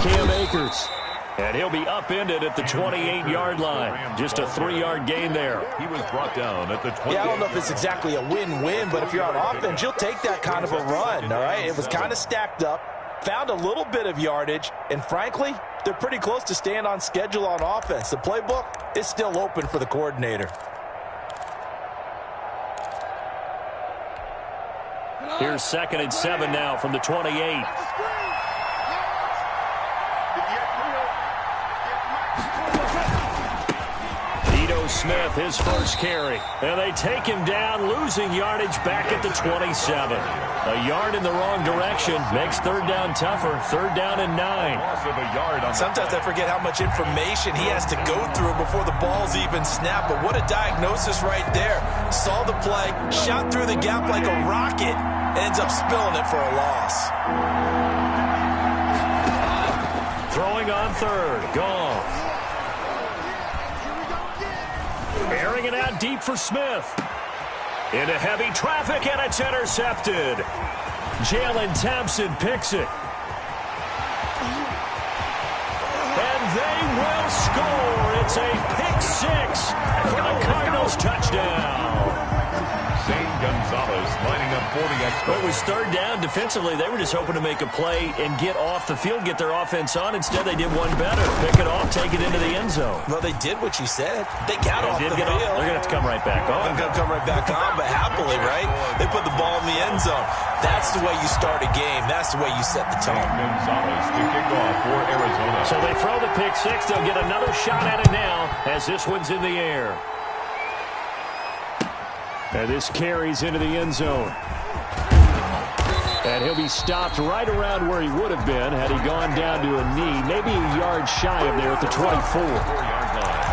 Cam Akers. And he'll be upended at the 28-yard line. Just a 3-yard gain there. He was brought down at the 28. Yeah, I don't know if it's exactly a win-win, but if you're on offense, you'll take that kind of a run, all right? It was kind of stacked up, found a little bit of yardage, and frankly, they're pretty close to staying on schedule on offense. The playbook is still open for the coordinator. Here's 2nd and 7 now from the 28. Smith, his first carry. And they take him down, losing yardage back at the 27. A yard in the wrong direction makes 3rd down tougher. 3rd down and 9. Sometimes I forget how much information he has to go through before the ball's even snapped. But what a diagnosis right there. Saw the play, shot through the gap like a rocket, ends up spilling it for a loss. Throwing on 3rd. Gone. Airing it out deep for Smith. Into heavy traffic, and it's intercepted. Jalen Thompson picks it. And they will score. It's a pick 6 for the Cardinals touchdown. Zane Gonzalez lining up for the extra. It was 3rd down. Defensively, they were just hoping to make a play and get off the field, get their offense on. Instead, they did one better. Pick it off, take it into the end zone. Well, they did what you said. They got off the field. They're going to have to come right back on. They're going to come right back on, but happily, right? They put the ball in the end zone. That's the way you start a game. That's the way you set the tone. Gonzalez to kick off for Arizona. So they throw the pick 6. They'll get another shot at it now as this one's in the air. And this carries into the end zone. And he'll be stopped right around where he would have been had he gone down to a knee, maybe a yard shy of there at the 24. 4-yard line.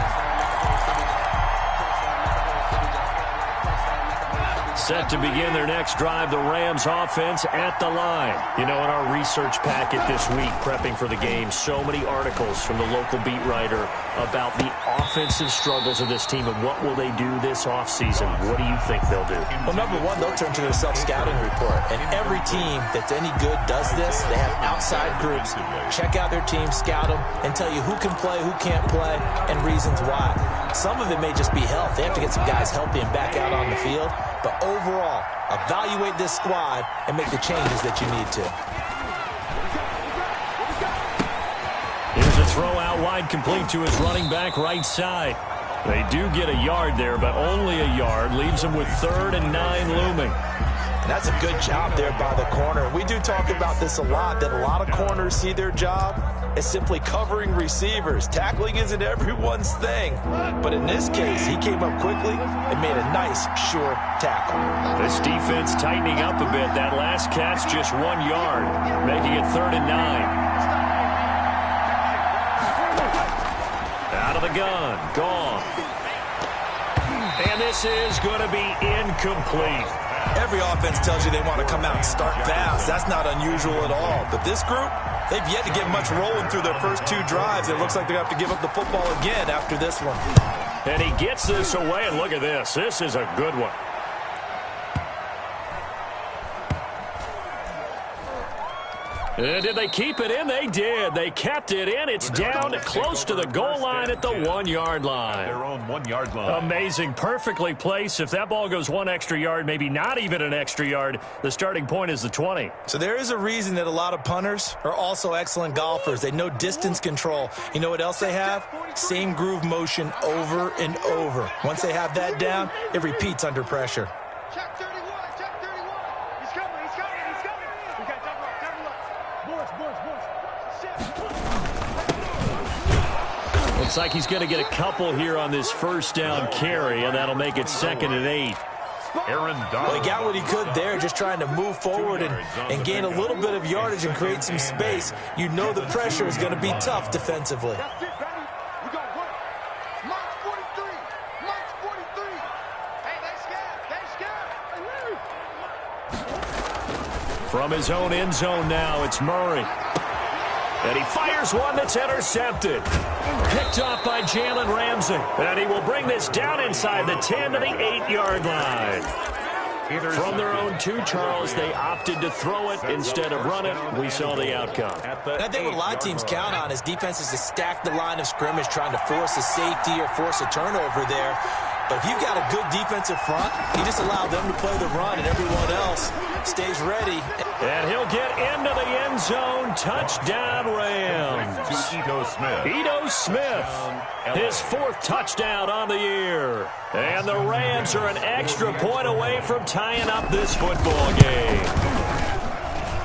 Set to begin their next drive, the Rams offense at the line. You know, in our research packet this week, prepping for the game, so many articles from the local beat writer about the offensive struggles of this team and what will they do this offseason. What do you think they'll do? Well, number one, they'll turn to their self-scouting report. And every team that's any good does this. They have outside groups. Check out their team, scout them, and tell you who can play, who can't play, and reasons why. Some of it may just be health. They have to get some guys healthy and back out on the field. But overall, evaluate this squad and make the changes that you need to. Here's a throw out wide, complete to his running back right side. They do get a yard there, but only a yard. Leaves them with 3rd and 9 looming. And that's a good job there by the corner. We do talk about this a lot, that a lot of corners see their job as simply covering receivers. Tackling isn't everyone's thing. But in this case, he came up quickly and made a nice, sure tackle. This defense tightening up a bit. That last catch just 1 yard, making it 3rd and 9. Out of the gun, gone. And this is going to be incomplete. Every offense tells you they want to come out and start fast. That's not unusual at all. But this group, they've yet to get much rolling through their first 2 drives. It looks like they're going to have to give up the football again after this one. And he gets this away, and look at this. This is a good one. Did they keep it in? They did. They kept it in. It's down close to the goal line at the 1-yard line. Their own 1-yard line. Amazing. Perfectly placed. If that ball goes 1 extra yard, maybe not even an extra yard, the starting point is the 20. So there is a reason that a lot of punters are also excellent golfers. They know distance control. You know what else they have? Same groove motion over and over. Once they have that down, it repeats under pressure. Check 31, check 31. He's coming, he's coming, he's coming. We got double left. Looks like he's going to get a couple here on this first down carry, and that'll make it 2nd and 8. Aaron Donald. Well, he got what he could there, just trying to move forward and gain a little bit of yardage and create some space. You know the pressure is going to be tough defensively. That's it, baby. We got work. Mike's 43. Mike's 43. Hey, they scared. From his own end zone now, it's Murray. And he fires one that's intercepted. Picked off by Jalen Ramsey. And he will bring this down inside the 10 to the 8-yard line. From their own 2, Charles, they opted to throw it instead of run it. We saw the outcome. And I think what a lot of teams count on is defenses to stack the line of scrimmage, trying to force a safety or force a turnover there. But if you've got a good defensive front, you just allow them to play the run, and everyone else stays ready. And he'll get into the end zone. Touchdown, Rams. Ito Smith, his 4th touchdown on the year. And the Rams are an extra point away from tying up this football game.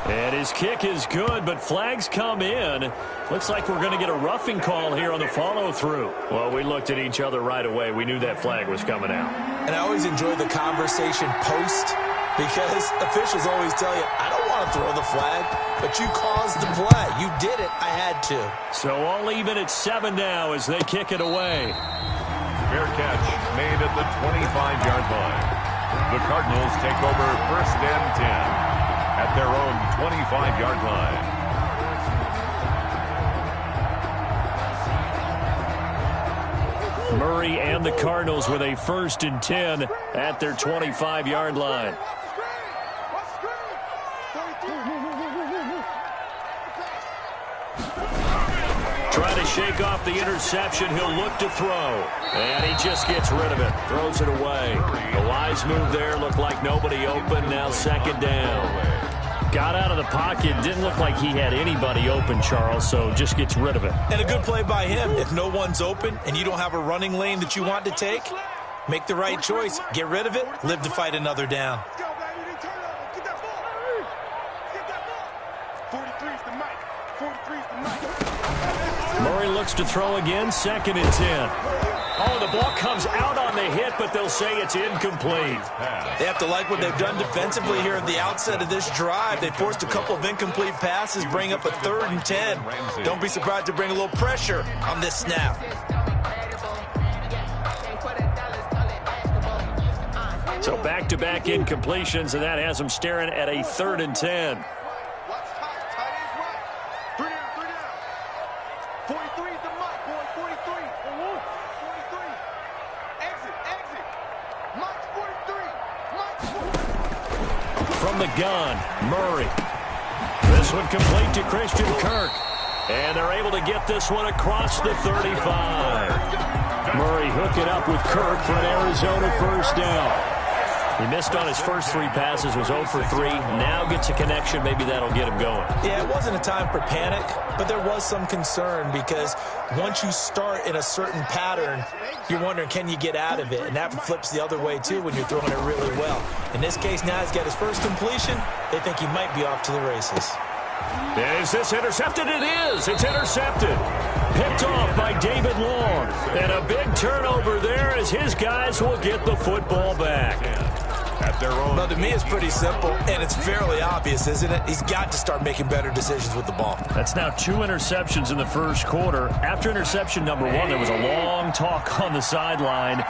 And his kick is good, but flags come in. Looks like we're going to get a roughing call here on the follow-through. Well, we looked at each other right away. We knew that flag was coming out. And I always enjoy the conversation post, because officials always tell you, I don't want to throw the flag, but you caused the play. You did it. I had to. So all even at 7 now as they kick it away. Fair catch made at the 25-yard line. The Cardinals take over 1st and 10 at their own 25-yard line. Murray and the Cardinals with a 1st and 10 at their 25-yard line. Trying to shake off the interception. He'll look to throw. And he just gets rid of it. Throws it away. A wise move there. Looked like nobody open. Now 2nd down. Got out of the pocket. Didn't look like he had anybody open, Charles, so just gets rid of it. And a good play by him. If no one's open and you don't have a running lane that you want to take, make the right choice. Get rid of it. Live to fight another down. Murray looks to throw again. 2nd and 10. Oh, the ball comes out on the hit, but they'll say it's incomplete. They have to like what they've done defensively here at the outset of this drive. They forced a couple of incomplete passes, bring up a 3rd and 10. Don't be surprised to bring a little pressure on this snap. So back-to-back incompletions, and that has them staring at a 3rd and 10. From the gun, Murray. This one complete to Christian Kirk. And they're able to get this one across the 35. Murray hooking up with Kirk for an Arizona 1st down. He missed on his first 3 passes, was 0 for 3. Now gets a connection. Maybe that'll get him going. Yeah, it wasn't a time for panic, but there was some concern because once you start in a certain pattern, you're wondering, can you get out of it? And that flips the other way, too, when you're throwing it really well. In this case, now he's got his first completion. They think he might be off to the races. Is this intercepted? It is. It's intercepted. Picked off by David Long. And a big turnover there as his guys will get the football back. At their own. Well, to me, it's pretty simple, and it's fairly obvious, isn't it? He's got to start making better decisions with the ball. That's now 2 interceptions in the first quarter. After interception number 1, there was a long talk on the sideline,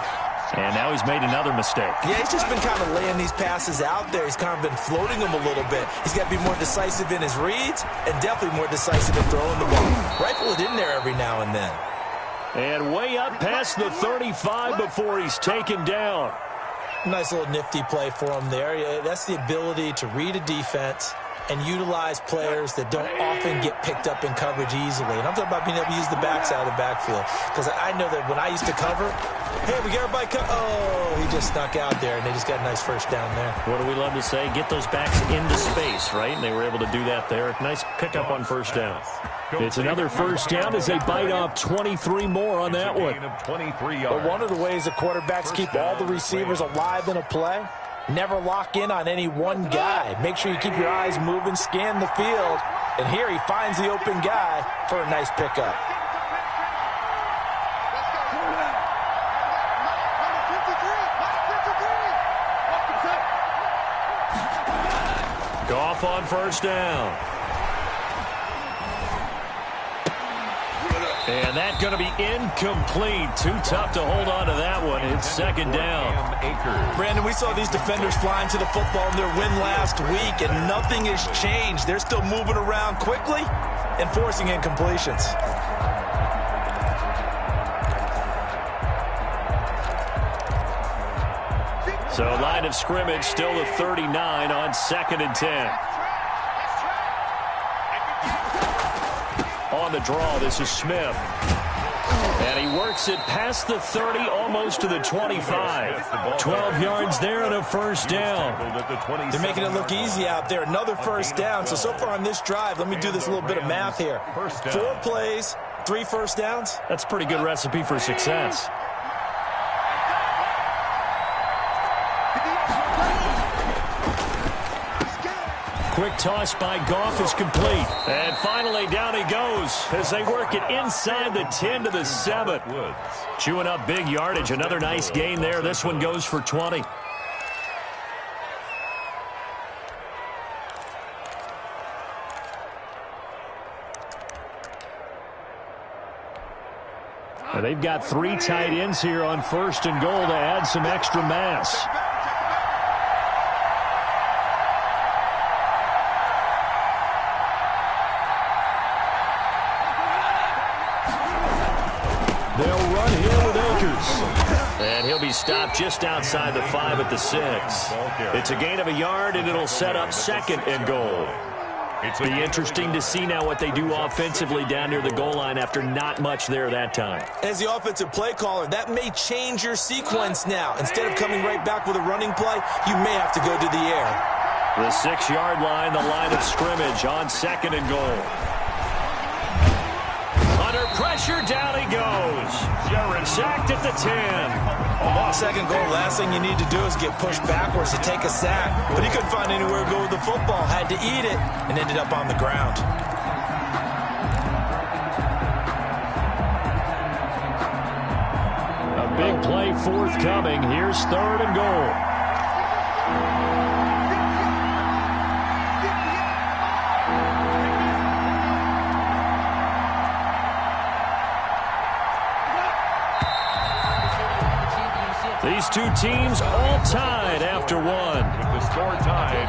and now he's made another mistake. Yeah, he's just been kind of laying these passes out there. He's kind of been floating them a little bit. He's got to be more decisive in his reads and definitely more decisive in throwing the ball. Rifle it in there every now and then. And way up past the 35 before he's taken down. Nice little nifty play for him there. Yeah, that's the ability to read a defense and utilize players that don't often get picked up in coverage easily. And I'm talking about being able to use the backside of the backfield. Because I know that when I used to cover, hey, we get everybody oh, he just snuck out there, and they just got a nice 1st down there. What do we love to say? Get those backs into space, right? And they were able to do that there. Nice pickup on 1st down. It's another 1st down as they bite off 23 more on that one. But one of the ways the quarterbacks keep all the receivers alive in a play, never lock in on any one guy. Make sure you keep your eyes moving, scan the field. And here he finds the open guy for a nice pickup. Goff on 1st down. And that's going to be incomplete. Too tough to hold on to that one. It's 2nd down. Brandon, we saw these defenders flying to the football in their win last week, and nothing has changed. They're still moving around quickly and forcing incompletions. So line of scrimmage still the 39 on 2nd and 10. On the draw, this is Smith. And he works it past the 30, almost to the 25. 12 yards there and a first down. They're making it look easy out there. Another first down. So far on this drive, let me do this little bit of math here. 4 plays, 3 first downs. That's a pretty good recipe for success. Quick toss by Goff is complete. And finally down he goes as they work it inside the 10 to the 7. Chewing up big yardage. Another nice gain there. This one goes for 20. And they've got 3 tight ends here on 1st and goal to add some extra mass. They'll run here with Akers. And he'll be stopped just outside the 5 at the 6. It's a gain of a yard, and it'll set up 2nd and goal. It'll be interesting to see now what they do offensively down near the goal line after not much there that time. As the offensive play caller, that may change your sequence now. Instead of coming right back with a running play, you may have to go to the air. The 6-yard line, the line of scrimmage on 2nd and goal. Under pressure, down he goes. Sacked at the 10. On 2nd goal, last thing you need to do is get pushed backwards to take a sack. But he couldn't find anywhere to go with the football. Had to eat it and ended up on the ground. A big play forthcoming. Here's 3rd and goal. These two teams all tied after 1. With the score tied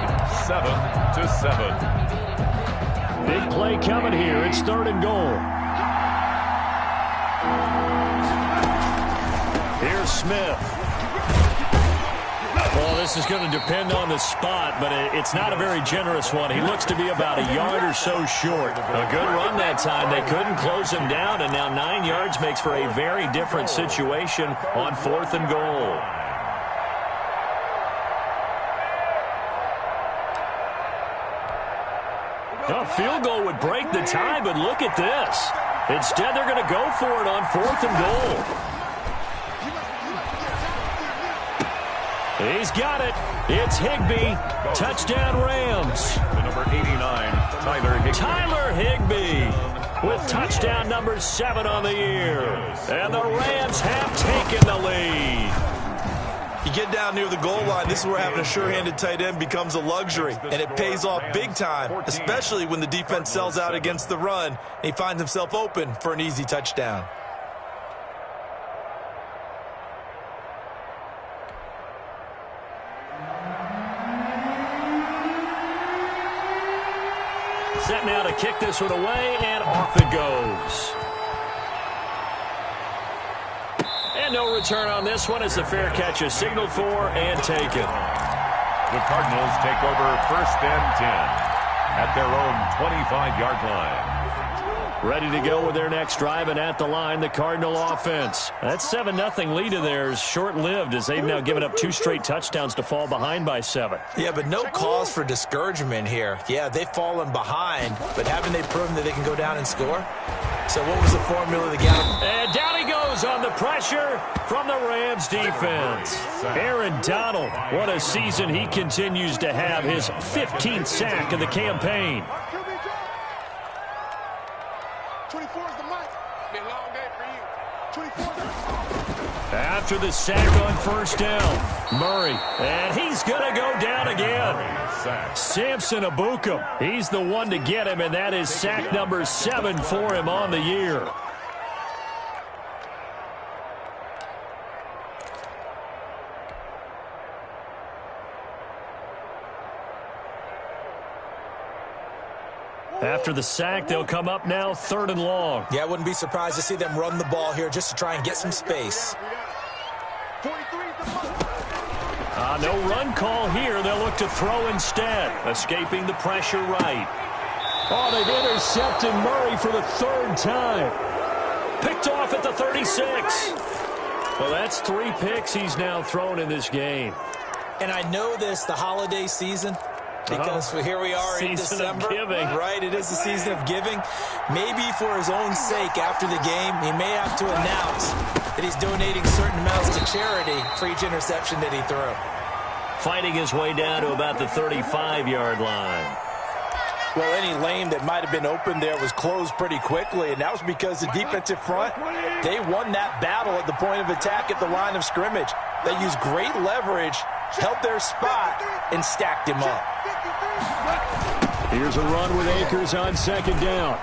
7-7. Big play coming here. It's 3rd and goal. Here's Smith. Well, this is going to depend on the spot, but it's not a very generous one. He looks to be about a yard or so short. A good run that time. They couldn't close him down, and now 9 yards makes for a very different situation on 4th and goal. A field goal would break the tie, but look at this. Instead, they're going to go for it on 4th and goal. He's got it. It's Higbee. Touchdown, Rams. The number 89, Tyler Higbee. Tyler Higbee with touchdown number 7 on the year. And the Rams have taken the lead. You get down near the goal line, this is where having a sure-handed tight end becomes a luxury. And it pays off big time, especially when the defense sells out against the run. And he finds himself open for an easy touchdown. Set now to kick this one away, and off it goes. And no return on this one as the fair catch is signaled for and taken. The Cardinals take over 1st and 10 at their own 25-yard line. Ready to go with their next drive, and at the line, the Cardinal offense. That 7-0 lead of theirs short-lived as they've now given up 2 straight touchdowns to fall behind by 7. Yeah, but no cause for discouragement here. Yeah, they've fallen behind, but haven't they proven that they can go down and score? So what was the formula to get them? And down he goes on the pressure from the Rams defense. Aaron Donald, what a season he continues to have. His 15th sack of the campaign. 24 is the mic. Been a long day for you. 24 After the sack on 1st down, Murray, and he's going to go down again. Samson Abukum, he's the one to get him, and that is sack number 7 for him on the year. After the sack, they'll come up now 3rd and long. Yeah, I wouldn't be surprised to see them run the ball here just to try and get some space. No run call here. They'll look to throw instead. Escaping the pressure right. Oh, they've intercepted Murray for the third time. Picked off at the 36. Well, that's 3 picks he's now thrown in this game. And I know this, the holiday season, because here we are in December. Of giving. Right, it is the season of giving. Maybe for his own sake after the game, he may have to announce that he's donating certain amounts to charity for each interception that he threw. Fighting his way down to about the 35-yard line. Well, any lane that might have been open there was closed pretty quickly, and that was because the defensive front, they won that battle at the point of attack at the line of scrimmage. They used great leverage, held their spot, and stacked him up. Here's a run with Akers on second down.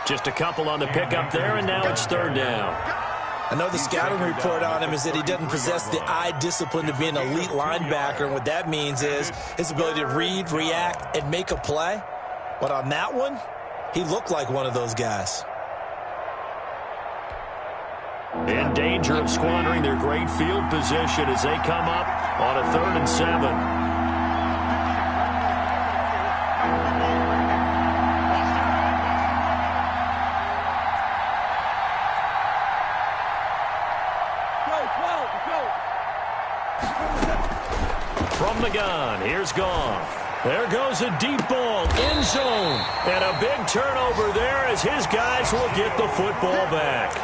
Just a couple on the pickup there, and now it's third down. I know the scouting report on him is that he doesn't possess the eye discipline to be an elite linebacker. And what that means is his ability to read, react, and make a play. But on that one, he looked like one of those guys. In danger of squandering their great field position as they come up on a 3rd and 7. From the gun, here's Goff. There goes a deep ball, end zone. And a big turnover there as his guys will get the football back.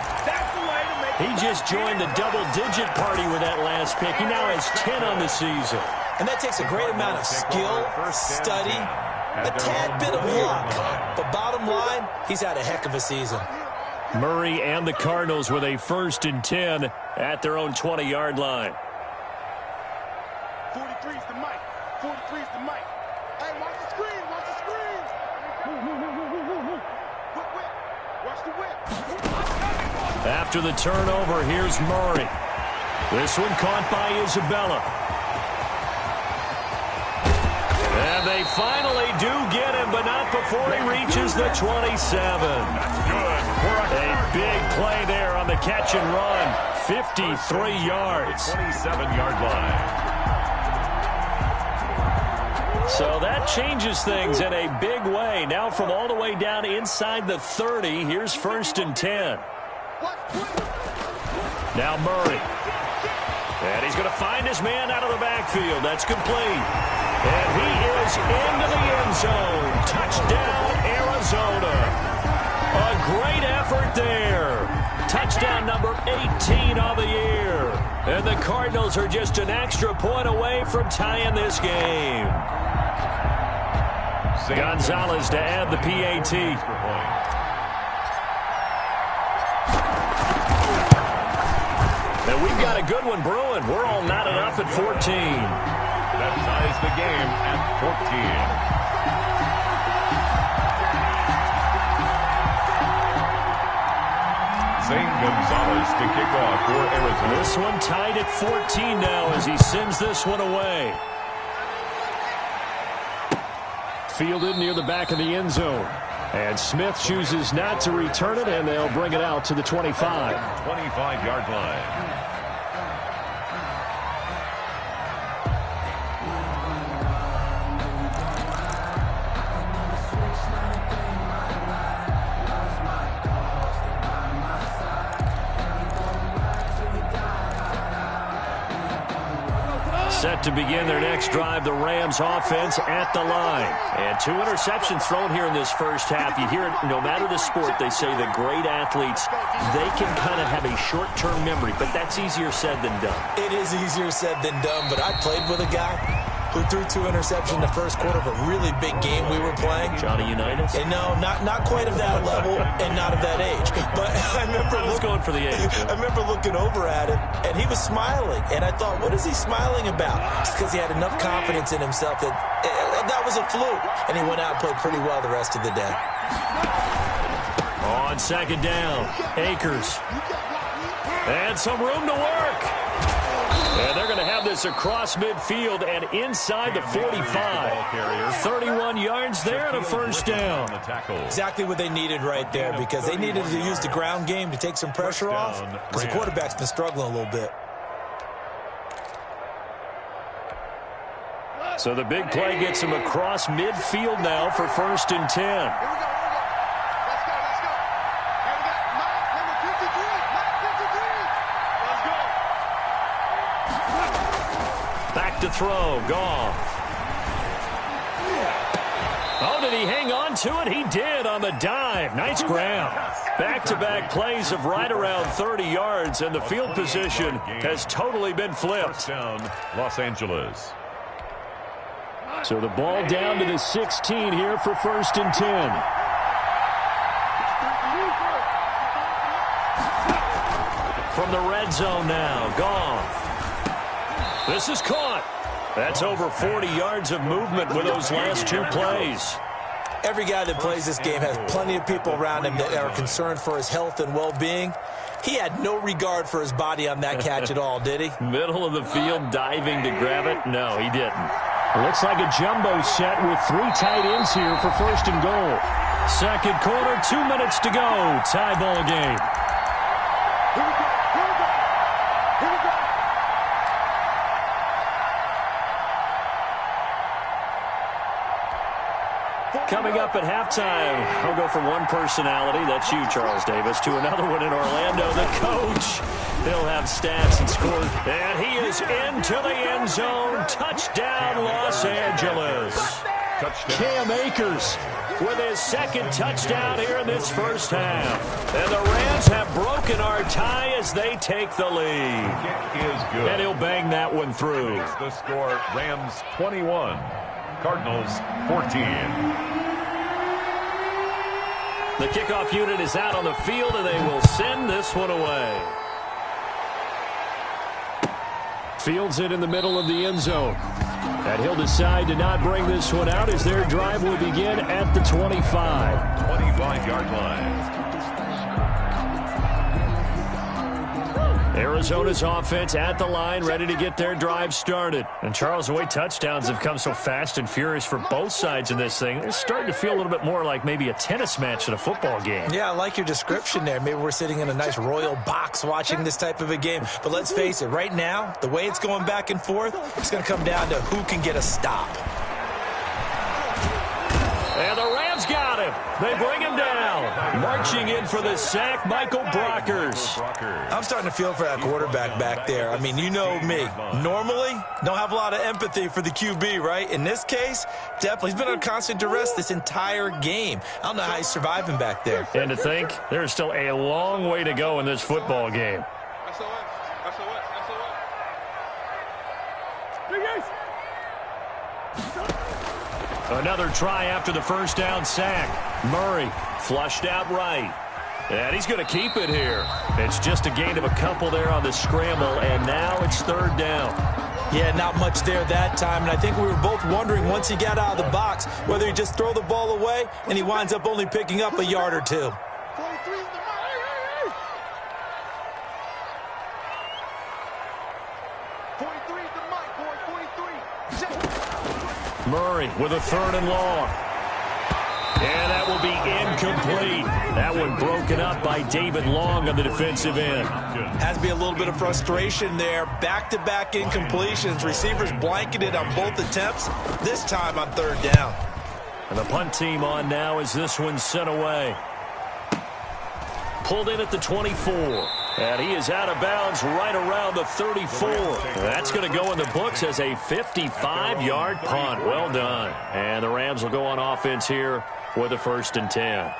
He just joined the double-digit party with that last pick. He now has 10 on the season. And that takes a great amount of skill, study, a tad bit of luck. But bottom line, he's had a heck of a season. Murray and the Cardinals with a 1st and 10 at their own 20-yard line. 43 is the mic. 43 is the mic. Hey, watch the screen. Watch the screen. Whip. Watch the whip. After the turnover, here's Murray. This one caught by Isabella. And they finally do get him, but not before he reaches the 27. That's good. A big play there on the catch and run. 53 yards. 27-yard line. So that changes things in a big way. Now from all the way down inside the 30, here's 1st and 10. Now Murray. And he's going to find his man out of the backfield. That's complete. And he is into the end zone. Touchdown, Arizona. A great effort there. Touchdown number 18 on the year. And the Cardinals are just an extra point away from tying this game. Gonzalez to add the PAT. And we've got a good one brewing. We're all knotted up at 14. That ties the game at 14. Zane Gonzalez to kick off for Arizona. This one tied at 14 now as he sends this one away. Fielded near the back of the end zone. And Smith chooses not to return it, and they'll bring it out to the 25. 25-yard line. Set to begin their next drive, the Rams offense at the line. And 2 interceptions thrown here in this first half. You hear it, no matter the sport, they say that great athletes, they can kind of have a short-term memory, but that's easier said than done. It is easier said than done, but I played with a guy who threw 2 interceptions in the first quarter of a really big game we were playing. Johnny Unitas? And no, not quite of that level and not of that age. But I remember going for the age. I remember looking over at him, and he was smiling. And I thought, what is he smiling about? It's because he had enough confidence in himself that that was a fluke. And he went out and played pretty well the rest of the day. On second down, Akers. And some room to work. And they're going to have this across midfield and inside the 45. 31 yards there and a first down. Exactly what they needed right there, because they needed to use the ground game to take some pressure off, because the quarterback's been struggling a little bit. So the big play gets him across midfield now for 1st and 10. Here we go. Let's go. And we got Mike, number 53. Mike 53. Let's go. Back to throw. Goff. Oh, did he hang on to it? He did on the dive. Nice ground. Back-to-back plays of right around 30 yards, and the field position has totally been flipped. Touchdown, Los Angeles. So the ball down to the 16 here for 1st and 10. From the red zone now, Goff. This is caught. That's over 40 yards of movement with those last 2 plays. Every guy that plays this game has plenty of people around him that are concerned for his health and well-being. He had no regard for his body on that catch at all, did he? Middle of the field, diving to grab it? No, he didn't. Looks like a jumbo set with 3 tight ends here for 1st and goal. Second quarter, 2 minutes to go. Tie ball game. Here we go. Coming up at halftime, I'll go from one personality, that's you, Charles Davis, to another one in Orlando, the coach. He'll have stats and scores. And he is into the end zone. Touchdown, Los Angeles. Touchdown. Cam Akers with his 2nd touchdown here in this first half. And the Rams have broken our tie as they take the lead. Kick is good. And he'll bang that one through. The score, Rams 21, Cardinals 14. The kickoff unit is out on the field, and they will send this one away. Fields it in the middle of the end zone. And he'll decide to not bring this one out as their drive will begin at the 25. 25-yard line. Arizona's offense at the line, ready to get their drive started. And Charles, the way touchdowns have come so fast and furious for both sides in this thing, it's starting to feel a little bit more like maybe a tennis match at a football game. Yeah, I like your description there. Maybe we're sitting in a nice royal box watching this type of a game. But let's face it, right now, the way it's going back and forth, it's going to come down to who can get a stop. And the Rams got him. They bring him down. Marching in for the sack, Michael Brockers. I'm starting to feel for that quarterback back there. I mean, you know me. Normally, don't have a lot of empathy for the QB, right? In this case, definitely. He's been under constant duress this entire game. I don't know how he's surviving back there. And to think, there's still a long way to go in this football game. Another try after the first down sack. Murray flushed out right. And he's going to keep it here. It's just a gain of a couple there on the scramble, and now it's 3rd down. Yeah, not much there that time, and I think we were both wondering once he got out of the box whether he'd just throw the ball away, and he winds up only picking up a yard or 2. 43 is the mark. 43 is the mark, boy. 43. Murray with a 3rd and long. And that will be incomplete. That one broken up by David Long on the defensive end. Has to be a little bit of frustration there. Back-to-back incompletions. Receivers blanketed on both attempts, this time on 3rd down. And the punt team on now as this one's sent away. Pulled in at the 24. And he is out of bounds right around the 34. That's going to go in the books as a 55-yard punt. Well done. And the Rams will go on offense here with a 1st and 10.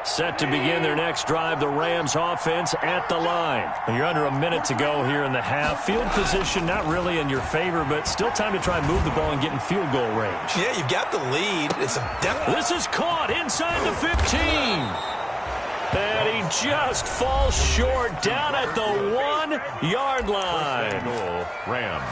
Set to begin their next drive, the Rams offense at the line. You're under a minute to go here in the half. Field position not really in your favor, but still time to try and move the ball and get in field goal range. Yeah, you've got the lead. It's a This is caught inside the 15. And he just falls short down at the 1-yard line. Rams.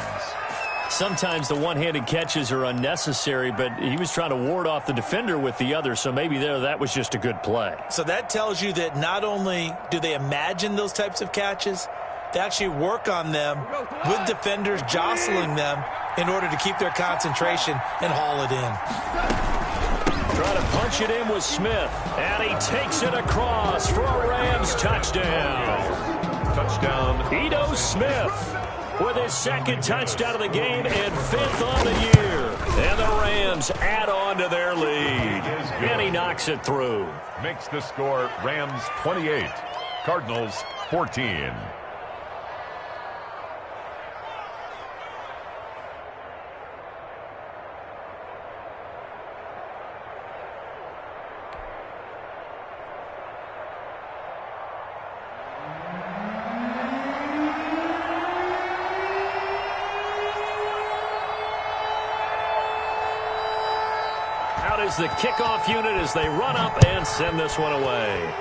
Sometimes the one-handed catches are unnecessary, but he was trying to ward off the defender with the other, so maybe that was just a good play. So that tells you that not only do they imagine those types of catches, they actually work on them with defenders jostling them in order to keep their concentration and haul it in. Trying to punch it in with Smith. And he takes it across for a Rams touchdown. Touchdown. Ito Smith with his second touchdown of the game and 5th on the year. And the Rams add on to their lead. And he knocks it through. Makes the score Rams 28, Cardinals 14. Out is the kickoff unit as they run up and send this one away.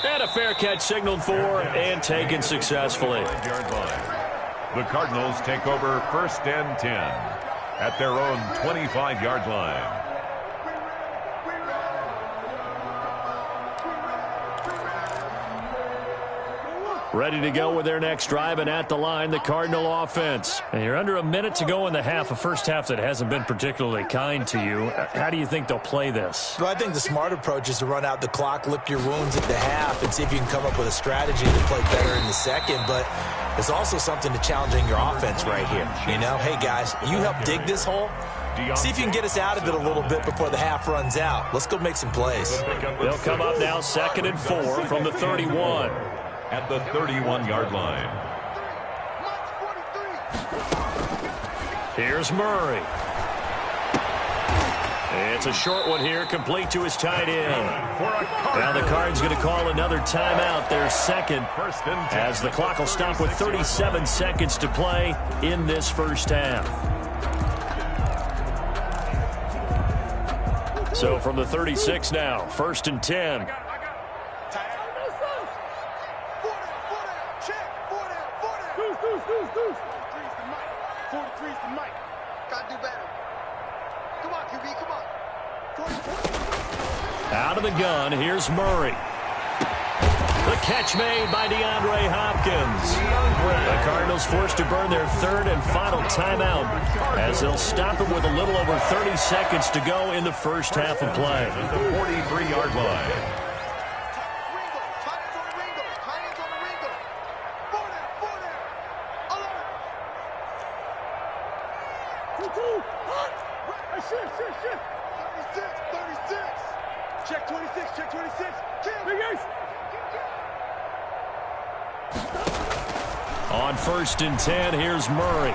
And a fair catch signaled for and taken successfully. The Cardinals take over 1st and 10 at their own 25-yard line. Ready to go with their next drive, and at the line, the Cardinal offense. And you're under a minute to go in the half, a first half that hasn't been particularly kind to you. How do you think they'll play this? Well, I think the smart approach is to run out the clock, lick your wounds at the half, and see if you can come up with a strategy to play better in the second. But there's also something to challenging your offense right here. You know, hey, guys, you help dig this hole. See if you can get us out of it a little bit before the half runs out. Let's go make some plays. They'll come up now 2nd and 4 from the 31. At the 31-yard line. Here's Murray. It's a short one here, complete to his tight end. Now the Cards going to call another timeout, their second, as the clock will stop with 37 seconds to play in this first half. So from the 36 now, 1st and 10. Out of the gun, here's Murray. The catch made by DeAndre Hopkins. The Cardinals forced to burn their 3rd and final timeout as they'll stop it with a little over 30 seconds to go in the first half of play. The 43-yard line. Check 26, check 26. On 1st and 10, here's Murray.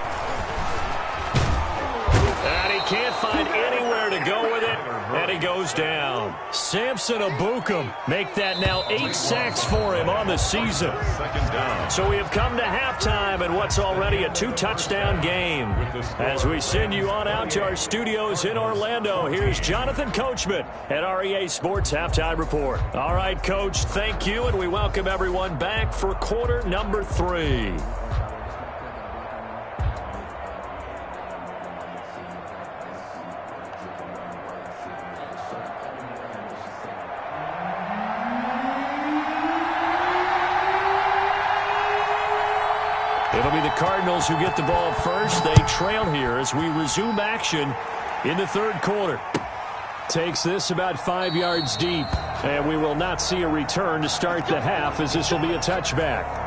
And he can't find anywhere to go with it, and he goes down. Samson Abukum make that now 8 sacks for him on the season. 2nd down. So we have come to halftime in what's already a 2-touchdown game. As we send you on out to our studios in Orlando, here's Jonathan Coachman at REA Sports Halftime Report. All right, Coach, thank you, and we welcome everyone back for quarter number 3. It'll be the Cardinals who get the ball first. They trail here as we resume action in the 3rd quarter. Takes this about 5 yards deep, and we will not see a return to start the half as this will be a touchback.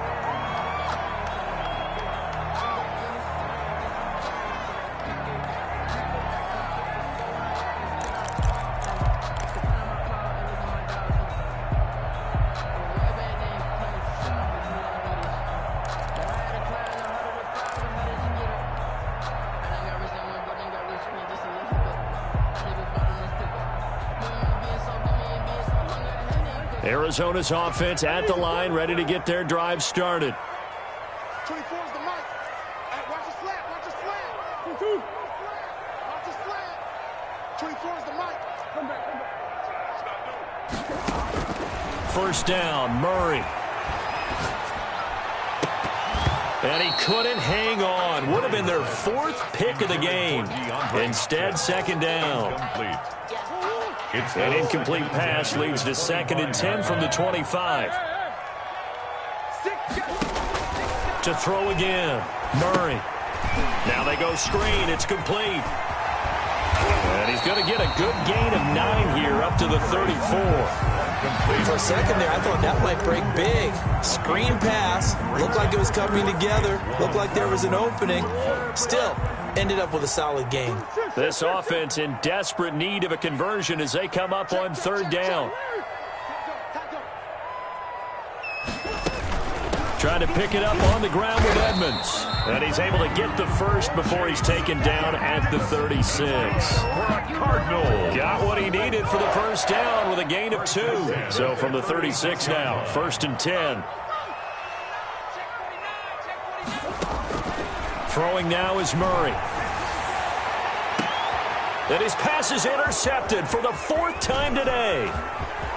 Arizona's offense at the line, ready to get their drive started. 24 is the mic. Watch the slant, watch the slant. Watch the slant. 24 is the mic. Come back. 1st down, Murray. And he couldn't hang on. Would have been their 4th pick of the game. Instead, 2nd down. An incomplete pass leads to 2nd and 10 from the 25. To throw again, Murray. Now they go screen. It's complete. And he's going to get a good gain of 9 here up to the 34. For a second there, I thought that might break big. Screen pass. Looked like it was coming together. Looked like there was an opening. Still, ended up with a solid gain. This offense in desperate need of a conversion as they come up on 3rd down. Trying to pick it up on the ground with Edmonds. And he's able to get the first before he's taken down at the 36. Got what he needed for the first down with a gain of 2. So from the 36 now, 1st and 10. Throwing now is Murray. And his pass is intercepted for the 4th time today.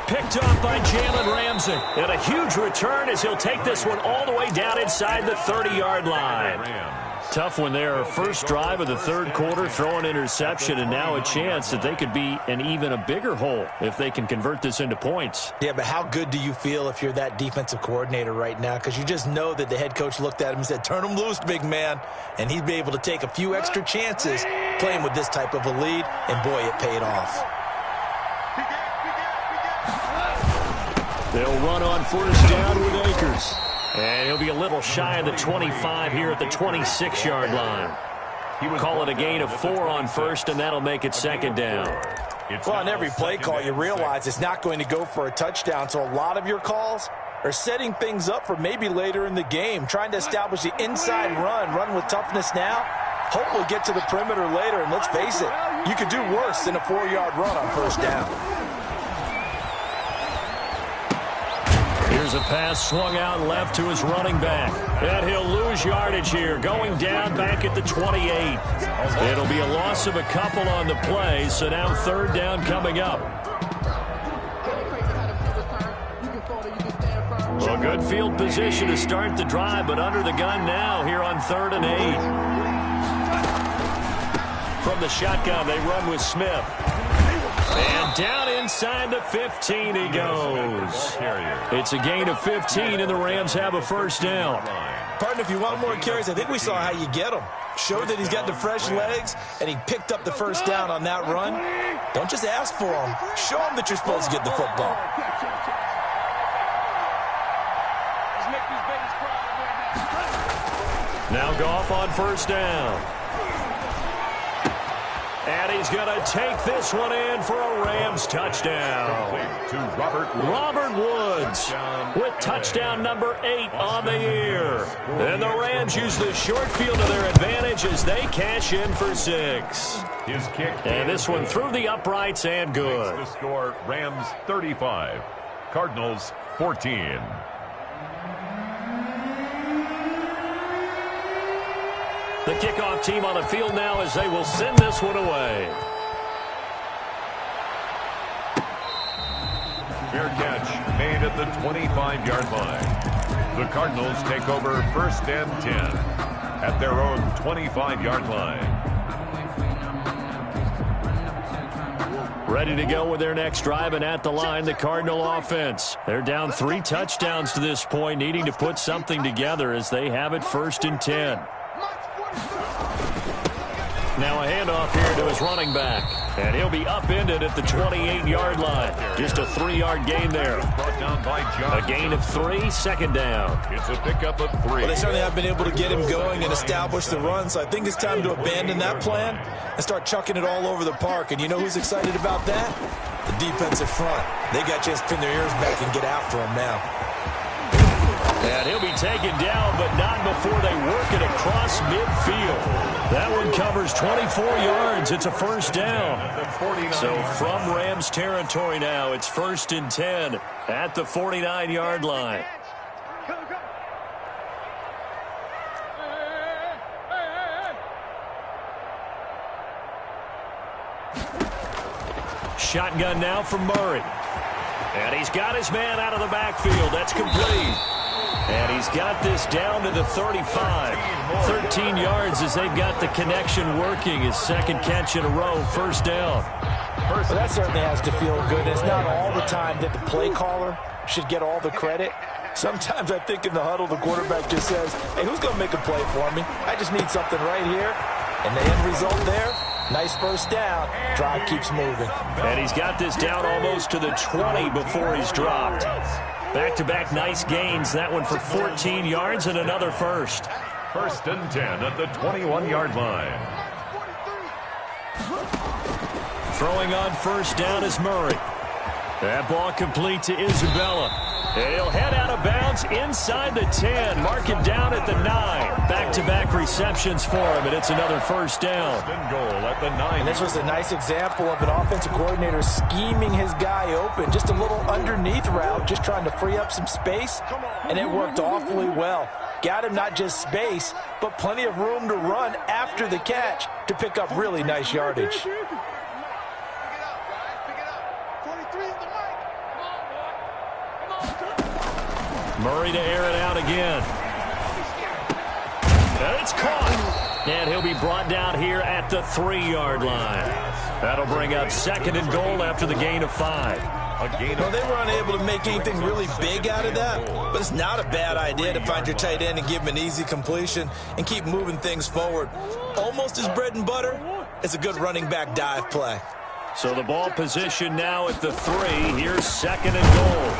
Picked up by Jalen Ramsey. And a huge return as he'll take this one all the way down inside the 30-yard line. Tough one there. First drive of the 3rd quarter, throw an interception, and now a chance that they could be in even a bigger hole if they can convert this into points. Yeah, but how good do you feel if you're that defensive coordinator right now? Because you just know that the head coach looked at him and said, turn him loose, big man. And he'd be able to take a few extra chances playing with this type of a lead, and boy, it paid off. They'll run on 1st down with Akers. And he'll be a little shy of the 25 here at the 26-yard line. Call it a gain of 4 on 1st, and that'll make it 2nd down. Well, on every play call, you realize it's not going to go for a touchdown, so a lot of your calls are setting things up for maybe later in the game, trying to establish the inside run with toughness now, hopefully get to the perimeter later, and let's face it, you could do worse than a 4-yard run on 1st down. Here's a pass swung out left to his running back. And he'll lose yardage here, going down back at the 28. It'll be a loss of a couple on the play, so now 3rd down coming up. Well, good field position to start the drive, but under the gun now here on 3rd and 8. From the shotgun, they run with Smith. And down inside the 15 he goes. It's a gain of 15, and the Rams have a 1st down. Partner, if you want more carries, I think we saw how you get them. Showed that he's got the fresh legs, and he picked up the 1st down on that run. Don't just ask for them. Show them that you're supposed to get the football. Now Goff on 1st down. And he's going to take this one in for a Rams touchdown. To Robert Woods with touchdown number 8 on the year. And the Rams use the short field to their advantage as they cash in for 6. His kick. And this one through the uprights and good. The score, Rams 35, Cardinals 14. The kickoff team on the field now as they will send this one away. Fair catch made at the 25-yard line. The Cardinals take over 1st and 10 at their own 25-yard line. Ready to go with their next drive, and at the line, the Cardinal offense. They're down 3 touchdowns to this point, needing to put something together as they have it 1st and 10. Now a handoff here to his running back. And he'll be upended at the 28-yard line. Just a 3-yard gain there. A gain of 3, 2nd down. It's a pickup of 3. Well, they certainly have been able to get him going and establish the run, so I think it's time to abandon that plan and start chucking it all over the park. And you know who's excited about that? The defensive front. They got a chance to pin their ears back and get after him now. And he'll be taken down, but not before they work it across midfield. That one covers 24 yards. It's a 1st down. So from Rams territory now, it's 1st and 10 at the 49-yard line. Shotgun now from Murray. And he's got his man out of the backfield. That's complete. And he's got this down to the 35. 13 yards as they've got the connection working. His 2nd catch in a row, 1st down. Well, that certainly has to feel good. It's not all the time that the play caller should get all the credit. Sometimes I think in the huddle, the quarterback just says, hey, who's going to make a play for me? I just need something right here. And the end result there, Nice first down. Drive keeps moving. And he's got this down almost to the 20 before he's dropped. Back-to-back nice gains. That one for 14 yards and another first. 1st and 10 at the 21-yard line. Throwing on first down is Murray. That ball complete to Isabella. And he'll head out of bounds inside the 10. Mark it down at the 9. Back-to-back receptions for him, and it's another first down. Goal at the 9. And this was a nice example of an offensive coordinator scheming his guy open. Just a little underneath route, just trying to free up some space, and it worked awfully well. Got him not just space, but plenty of room to run after the catch to pick up really nice yardage. Murray to air it out again. And it's caught. And he'll be brought down here at the 3-yard line. That'll bring up 2nd and goal after the gain of 5. Well, they were unable to make anything really big out of that, but it's not a bad idea to find your tight end and give him an easy completion and keep moving things forward. Almost his bread and butter. It's a good running back dive play. So the ball position now at the 3. Here's 2nd and goal.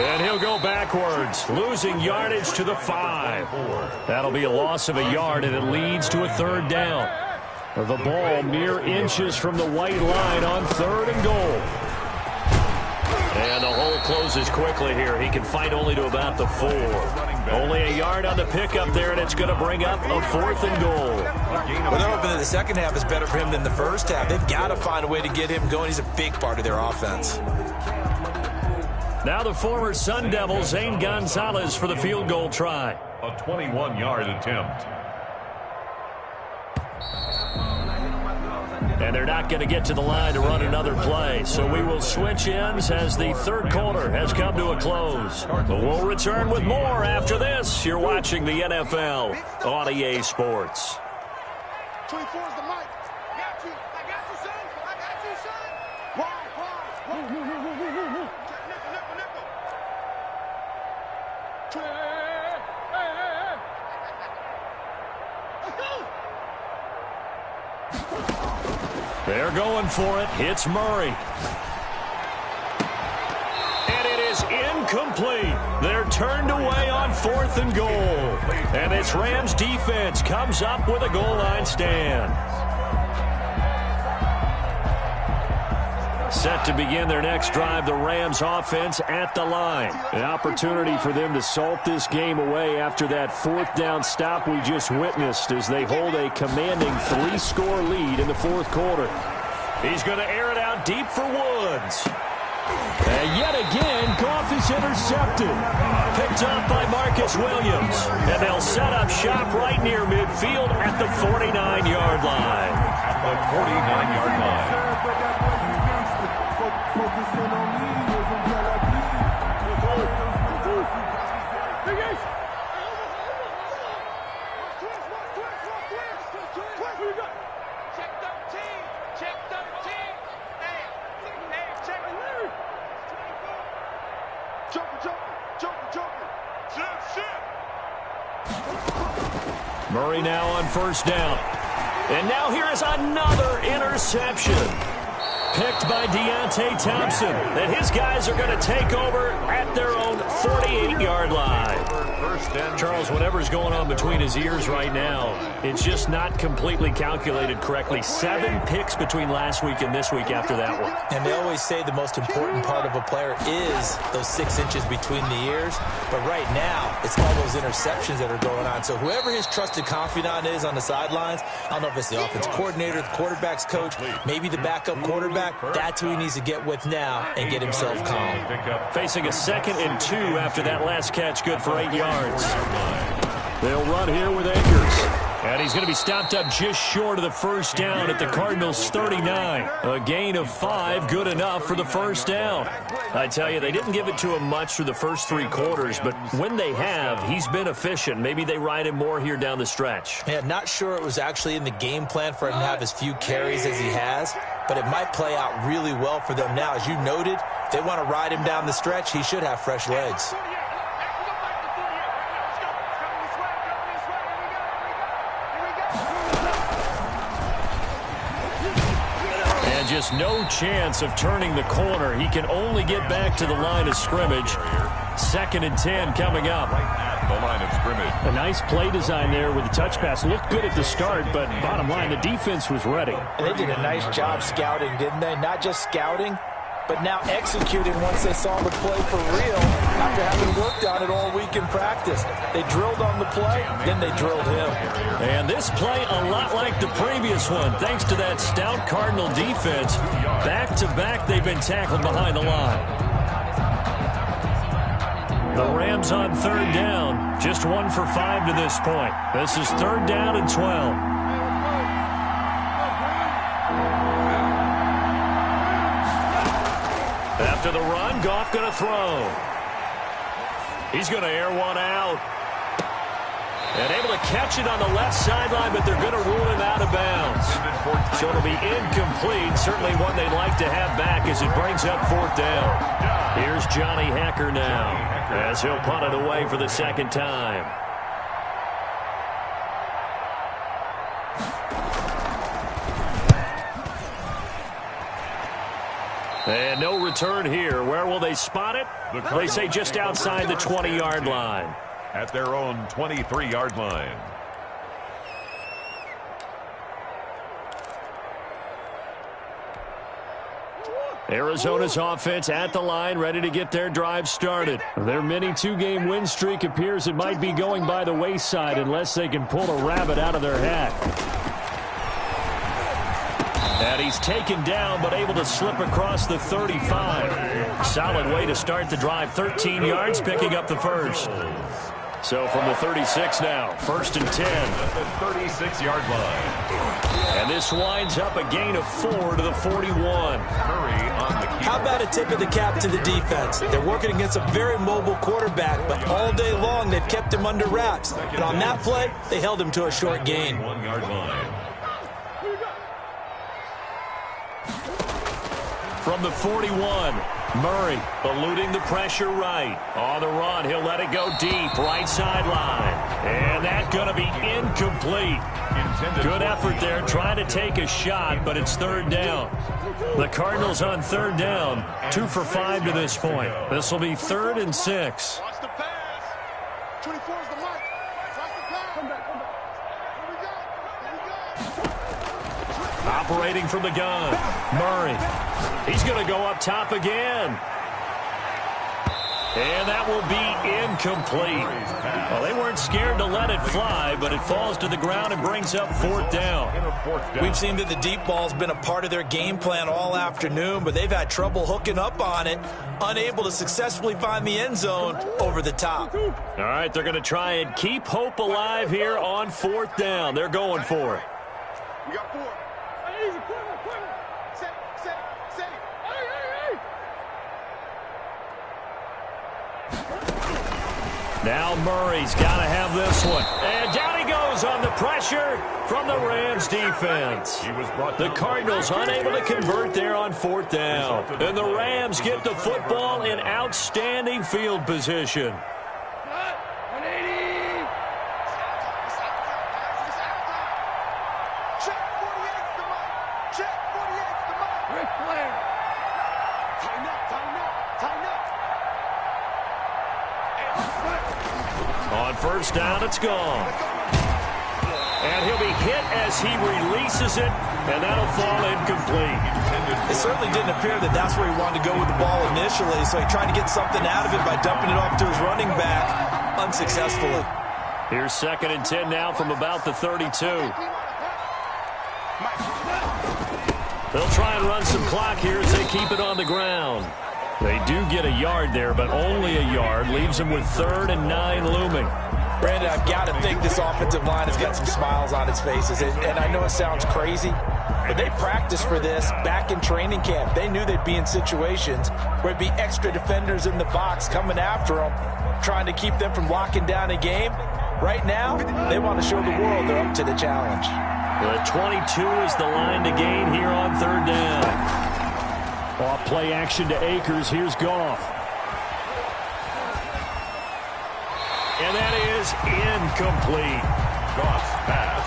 And he'll go backwards, losing yardage to the 5. That'll be a loss of a yard, and it leads to a 3rd down. The ball mere inches from the white line on 3rd and goal. And the hole closes quickly here. He can fight only to about the 4. Only a yard on the pickup there, and it's going to bring up a 4th and goal. Well, they're hoping that the second half is better for him than the first half. They've got to find a way to get him going. He's a big part of their offense. Now the former Sun Devil, Zane Gonzalez, for the field goal try. A 21-yard attempt. And they're not going to get to the line to run another play. So we will switch ends as the 3rd quarter has come to a close. But we'll return with more after this. You're watching the NFL on EA Sports. 24 is the mic. Got you. I got you, son. I got you, son. Wide. Nickel. Let's go. They're going for it. It's Murray. And it is incomplete. They're turned away on 4th and goal. And this Rams defense comes up with a goal line stand. Set to begin their next drive, the Rams offense at the line. An opportunity for them to salt this game away after that 4th down stop we just witnessed as they hold a commanding 3-score lead in the 4th quarter. He's going to air it out deep for Woods. And yet again, Goff is intercepted. Picked up by Marcus Williams. And they'll set up shop right near midfield at the 49-yard line. At the 49-yard line. Murray now on first down. And now here is another interception. Picked by Deontay Thompson. And his guys are going to take over at their own 48-yard line. Charles, whatever's going on between his ears right now, it's just not completely calculated correctly. 7 picks between last week and this week after that one. And they always say the most important part of a player is those 6 inches between the ears. But right now, it's all those interceptions that are going on. So whoever his trusted confidant is on the sidelines, I don't know if it's the offense coordinator, the quarterback's coach, maybe the backup quarterback, that's who he needs to get with now and get himself calm. Facing a 2nd and 2 after that last catch, good for 8 yards. They'll run here with Akers. And he's going to be stopped up just short of the first down at the Cardinals' 39. A gain of 5, good enough for the first down. I tell you, they didn't give it to him much through the first 3 quarters, but when they have, he's been efficient. Maybe they ride him more here down the stretch. Yeah, not sure it was actually in the game plan for him to have as few carries as he has, but it might play out really well for them now. As you noted, if they want to ride him down the stretch, he should have fresh legs. just no chance of turning the corner. He can only get back to the line of scrimmage. 2nd and 10 coming up. Right at the line of scrimmage. A nice play design there with the touch pass. Looked good at the start, but bottom line, the defense was ready. And they did a nice job scouting, didn't they? Not just scouting, but now executing once they saw the play for real after having worked on it all week in practice. They drilled on the play, then they drilled him. And this play a lot like the previous one, thanks to that stout Cardinal defense. Back-to-back, they've been tackled behind the line. The Rams on 3rd down, just 1 for 5 to this point. This is 3rd down and 12. After the run, Goff going to throw. He's going to air one out. And able to catch it on the left sideline, but they're going to rule him out of bounds. So it'll be incomplete. Certainly one they'd like to have back as it brings up 4th down. Here's Johnny Hacker now as he'll punt it away for the 2nd time. And no return here. Where will they spot it? They say just outside the 20-yard line. At their own 23-yard line. Arizona's offense at the line, ready to get their drive started. Their mini 2-game win streak appears it might be going by the wayside unless they can pull a rabbit out of their hat. And he's taken down, but able to slip across the 35. Solid way to start the drive. 13 yards, picking up the first. So from the 36 now, 1st and 10. At the 36-yard line. And this winds up a gain of 4 to the 41. Curry on the key. How about a tip of the cap to the defense? They're working against a very mobile quarterback, but all day long they've kept him under wraps. And on that play, they held him to a short gain. 1-yard line. From the 41, Murray eluding the pressure right. On the run, he'll let it go deep, right sideline. And that's going to be incomplete. Good effort there, trying to take a shot, but it's 3rd down. The Cardinals on 3rd down, 2 for 5 to this point. This will be 3rd and 6. Watch the pass. 24 is the mic. Watch the pass. Come back. Here we go. Operating from the gun, Murray. He's going to go up top again. And that will be incomplete. Well, they weren't scared to let it fly, but it falls to the ground and brings up 4th down. We've seen that the deep ball's been a part of their game plan all afternoon, but they've had trouble hooking up on it, unable to successfully find the end zone over the top. All right, they're going to try and keep hope alive here on 4th down. They're going for it. We got 4. Easy, quick. Set. Hey. Now Murray's got to have this one. And down he goes on the pressure from the Rams defense. The Cardinals unable to convert there on 4th down. And the Rams get the football in outstanding field position. On 1st down, it's gone. And he'll be hit as he releases it, and that'll fall incomplete. It certainly didn't appear that that's where he wanted to go with the ball initially, so he tried to get something out of it by dumping it off to his running back unsuccessfully. Here's 2nd and 10 now from about the 32. They'll try and run some clock here as they keep it on the ground. They do get a yard there, but only a yard. Leaves them with 3rd and 9 looming. Brandon, I've got to think this offensive line has got some smiles on its faces. And I know it sounds crazy, but they practiced for this back in training camp. They knew they'd be in situations where it'd be extra defenders in the box coming after them, trying to keep them from locking down a game. Right now, they want to show the world they're up to the challenge. The 22 is the line to gain here on 3rd down. Off play action to Akers. Here's Goff. And that is incomplete. Goff's pass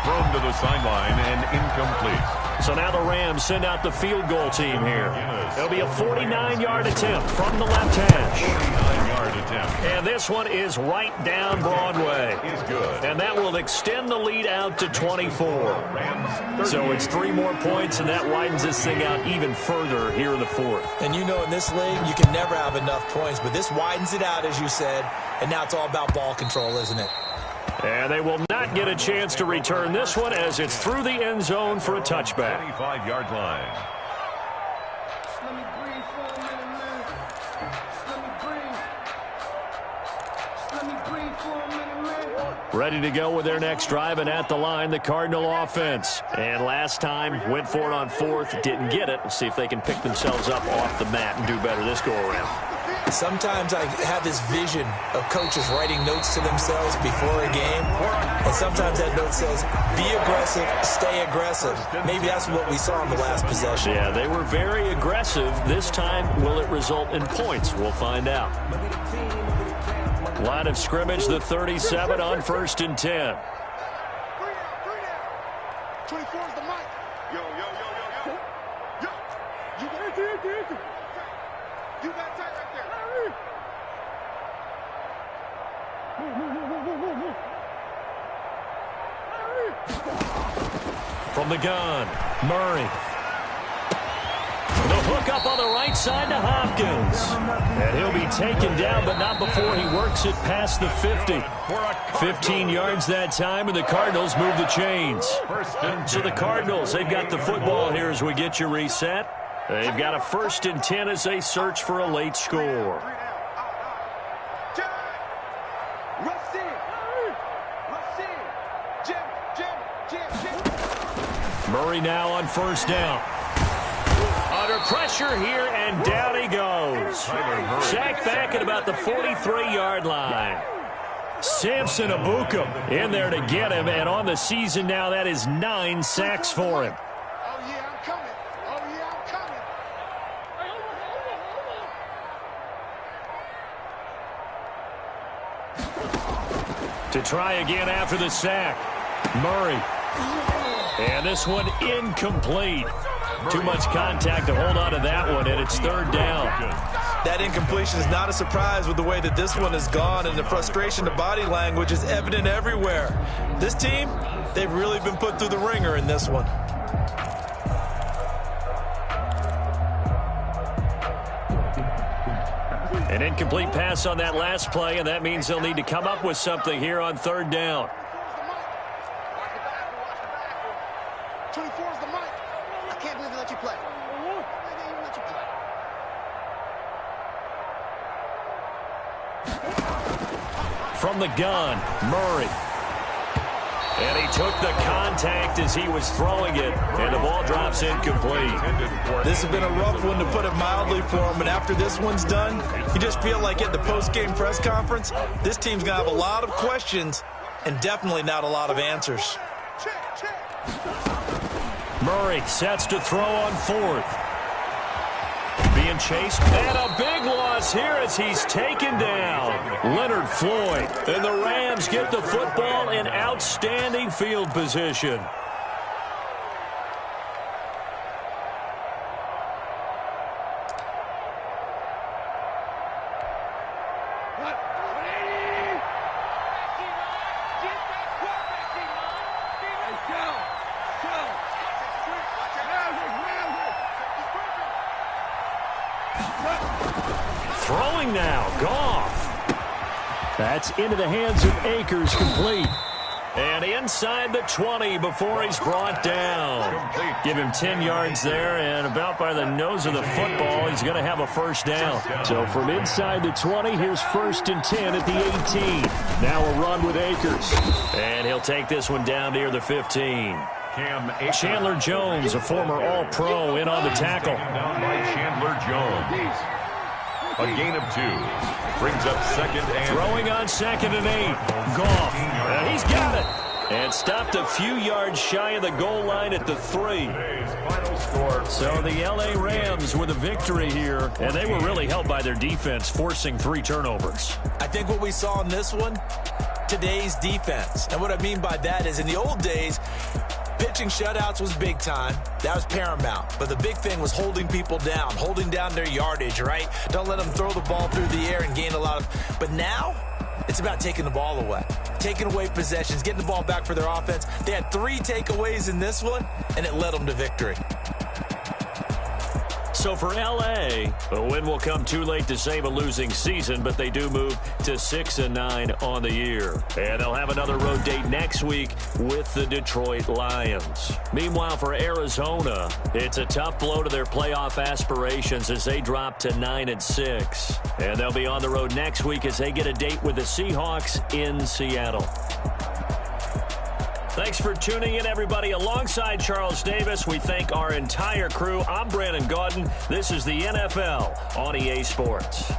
thrown to the sideline and incomplete. So now the Rams send out the field goal team here. It'll be a 49-yard attempt from the left hash. 49-yard attempt. And this one is right down Broadway. Is good. And that will extend the lead out to 24. So it's 3 more points, and that widens this thing out even further here in the fourth. And you know in this league, you can never have enough points, but this widens it out, as you said, and now it's all about ball control, isn't it? And they will not get a chance to return this one as it's through the end zone for a touchback. 25-yard line. Let me breathe for a minute, man. Let me breathe. Let me breathe for a minute, man. Ready to go with their next drive, and at the line, the Cardinal offense. And last time, went for it on fourth, didn't get it. We'll see if they can pick themselves up off the mat and do better this go-around. Sometimes I have this vision of coaches writing notes to themselves before a game, and sometimes that note says, be aggressive, stay aggressive. Maybe that's what we saw in the last possession. Yeah, they were very aggressive. This time, will it result in points? We'll find out. Line of scrimmage, the 37 on 1st and 10. 24 is the mic. Yo. You got tight right there. From the gun, Murray. The hook up on the right side to Hopkins. And he'll be taken down, but not before he works it past the 50. 15 yards that time, and the Cardinals move the chains. So the Cardinals, they've got the football here as we get you reset. They've got a 1st and 10 as they search for a late score. Murray now on 1st down. Under pressure here, and down he goes. Sacked back at about the 43-yard line. Samson Abukum in there to get him, and on the season now, that is 9 sacks for him. Oh, yeah, I'm coming. To try again after the sack. Murray. And this one incomplete. Too much contact to hold on to that one, and it's 3rd down. That incompletion is not a surprise with the way that this one has gone, and the frustration, the body language is evident everywhere. This team, they've really been put through the ringer in this one. An incomplete pass on that last play, and that means they'll need to come up with something here on 3rd down. 24 is the mic. I can't believe they let you play. From the gun, Murray. And he took the contact as he was throwing it, and the ball drops incomplete. This has been a rough one, to put it mildly, for him, and after this one's done, you just feel like at the post-game press conference, this team's going to have a lot of questions and definitely not a lot of answers. Murray sets to throw on 4th. Being chased, and a big loss here as he's taken down. Leonard Floyd, and the Rams get the football in outstanding field position. Throwing now, Goff. That's into the hands of Akers, complete. And inside the 20 before he's brought down. Give him 10 yards there, and about by the nose of the football, he's going to have a 1st down. So from inside the 20, here's 1st and 10 at the 18. Now a run with Akers. And he'll take this one down near the 15. Chandler Jones, a former All-Pro, in on the tackle. Down by Chandler Jones. A gain of 2. Brings up 2nd and... Throwing on 2nd and 8. Goff. He's got it. And stopped a few yards shy of the goal line at the 3. So the L.A. Rams with a victory here, and they were really helped by their defense, forcing 3 turnovers. I think what we saw in this one, today's defense. And what I mean by that is in the old days, pitching shutouts was big time. That was paramount. But the big thing was holding people down, holding down their yardage, right? Don't let them throw the ball through the air and gain a lot of... But now, it's about taking the ball away. Taking away possessions, getting the ball back for their offense. They had 3 takeaways in this one, and it led them to victory. So for L.A., a win will come too late to save a losing season, but they do move to 6-9 on the year. And they'll have another road date next week with the Detroit Lions. Meanwhile, for Arizona, it's a tough blow to their playoff aspirations as they drop to 9-6. And they'll be on the road next week as they get a date with the Seahawks in Seattle. Thanks for tuning in, everybody. Alongside Charles Davis, we thank our entire crew. I'm Brandon Gaudin. This is the NFL on EA Sports.